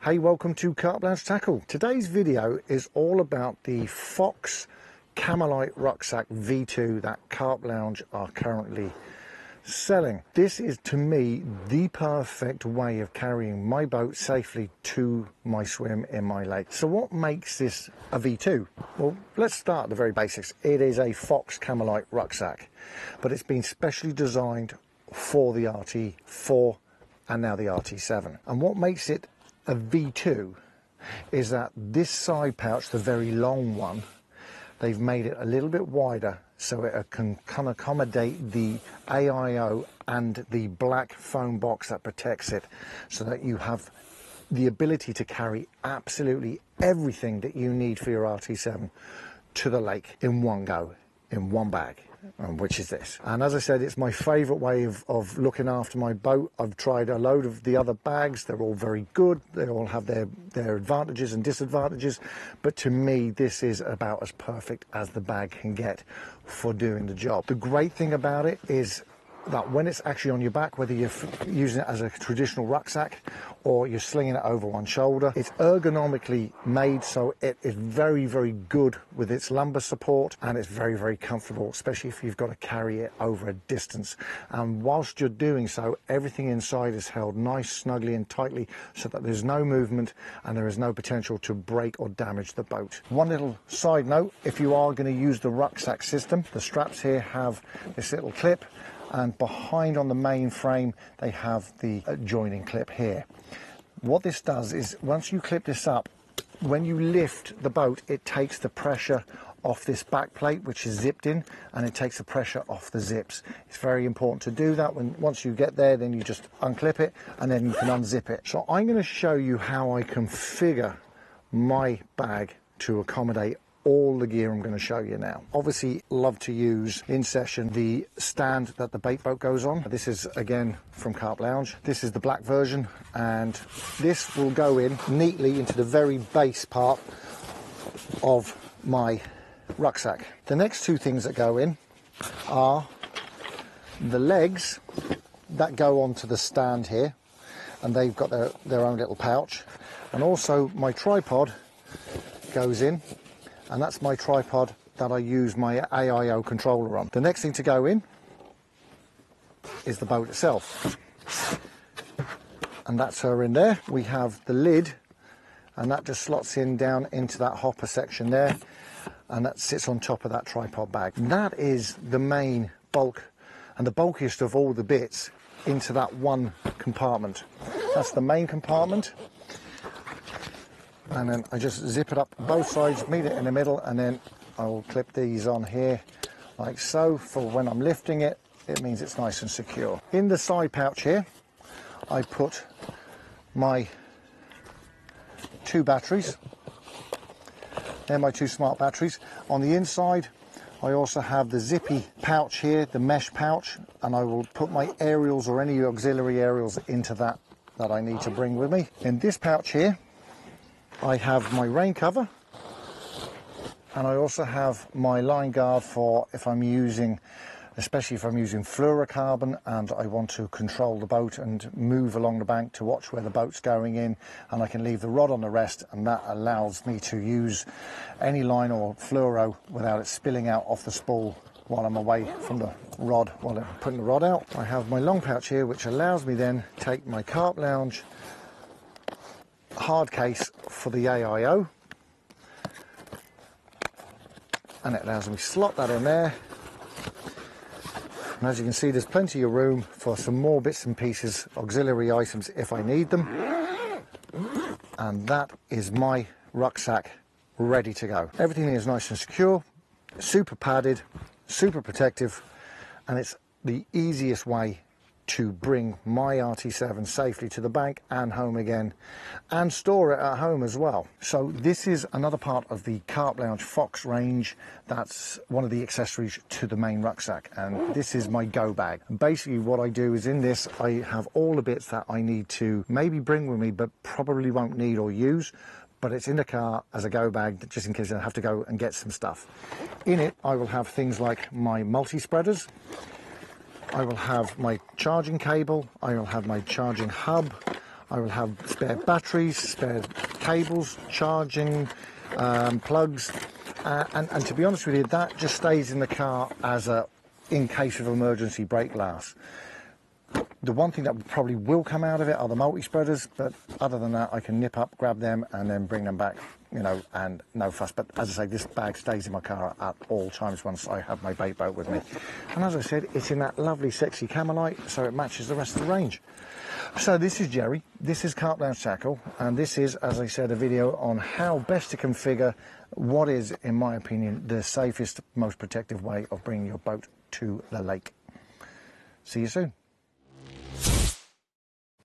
Hey, welcome to Carplounge Tackle. Today's video is all about the Fox Camolite Rucksack V2 that Carplounge are currently selling. This is, to me, the perfect way of carrying my boat safely to my swim in my lake. So what makes this a V2? Well, let's start at the very basics. It is a Fox Camolite rucksack, but it's been specially designed for the RT4 and now the RT7. And what makes it a V2 is that this side pouch, the very long one, they've made it a little bit wider so it can accommodate the AIO and the black foam box that protects it, so that you have the ability to carry absolutely everything that you need for your RT7 to the lake in one go, in one bag. Which is this. And as I said, it's my favourite way of looking after my boat. I've tried a load of the other bags. They're all very good. They all have their advantages and disadvantages. But to me, this is about as perfect as the bag can get for doing the job. The great thing about it is that when it's actually on your back, whether you're using it as a traditional rucksack or you're slinging it over one shoulder, it's ergonomically made, so it is very, very good with its lumbar support, and it's very, very comfortable, especially if you've got to carry it over a distance. And whilst you're doing so, everything inside is held nice, snugly and tightly, so that there's no movement and there is no potential to break or damage the boat. One little side note, if you are going to use the rucksack system, the straps here have this little clip, and behind on the main frame they have the joining clip here. What this does is, once you clip this up, when you lift the boat, it takes the pressure off this back plate, which is zipped in, and it takes the pressure off the zips. It's very important to do that. Once you get there, then you just unclip it and then you can unzip it. So I'm going to show you how I configure my bag to accommodate all the gear I'm going to show you now. Obviously, love to use in session the stand that the BaitBoat goes on. This is again from Carplounge. This is the black version, and this will go in neatly into the very base part of my rucksack. The next two things that go in are the legs that go onto the stand here, and they've got their own little pouch, and also my tripod goes in. And that's my tripod that I use my AIO controller on. The next thing to go in is the boat itself. And that's her in there. We have the lid, and that just slots in down into that hopper section there, and that sits on top of that tripod bag. And that is the main bulk and the bulkiest of all the bits into that one compartment. That's the main compartment. And then I just zip it up both sides, meet it in the middle, and then I will clip these on here like so. For when I'm lifting it, it means it's nice and secure. In the side pouch here, I put my two batteries. They're my two smart batteries. On the inside, I also have the zippy pouch here, the mesh pouch, and I will put my aerials or any auxiliary aerials into that I need to bring with me. In this pouch here, I have my rain cover, and I also have my line guard for if I'm using, especially if I'm using fluorocarbon and I want to control the boat and move along the bank to watch where the boat's going in, and I can leave the rod on the rest, and that allows me to use any line or fluoro without it spilling out off the spool while I'm away from the rod, while I'm putting the rod out. I have my long pouch here, which allows me then to take my Carplounge hard case for the AIO, and it allows me to slot that in there. And as you can see, there's plenty of room for some more bits and pieces, auxiliary items if I need them. And that is my rucksack ready to go. Everything is nice and secure, super padded, super protective, and it's the easiest way to bring my RT7 safely to the bank and home again, and store it at home as well. So this is another part of the Carplounge Fox range. That's one of the accessories to the main rucksack, and this is my go bag. And basically what I do is, in this I have all the bits that I need to maybe bring with me but probably won't need or use, but it's in the car as a go bag just in case I have to go and get some stuff. In it I will have things like my multi-spreaders, I will have my charging cable, I will have my charging hub, I will have spare batteries, spare cables, charging, plugs, and to be honest with you, that just stays in the car as a in case of emergency brake glass. The one thing that probably will come out of it are the multi-spreaders, but other than that, I can nip up, grab them, and then bring them back, you know, and no fuss. But as I say, this bag stays in my car at all times once I have my BaitBoat with me. And as I said, it's in that lovely, sexy Camolite, so it matches the rest of the range. So this is Gerry, this is Carplounge Tackle, and this is, as I said, a video on how best to configure what is, in my opinion, the safest, most protective way of bringing your boat to the lake. See you soon.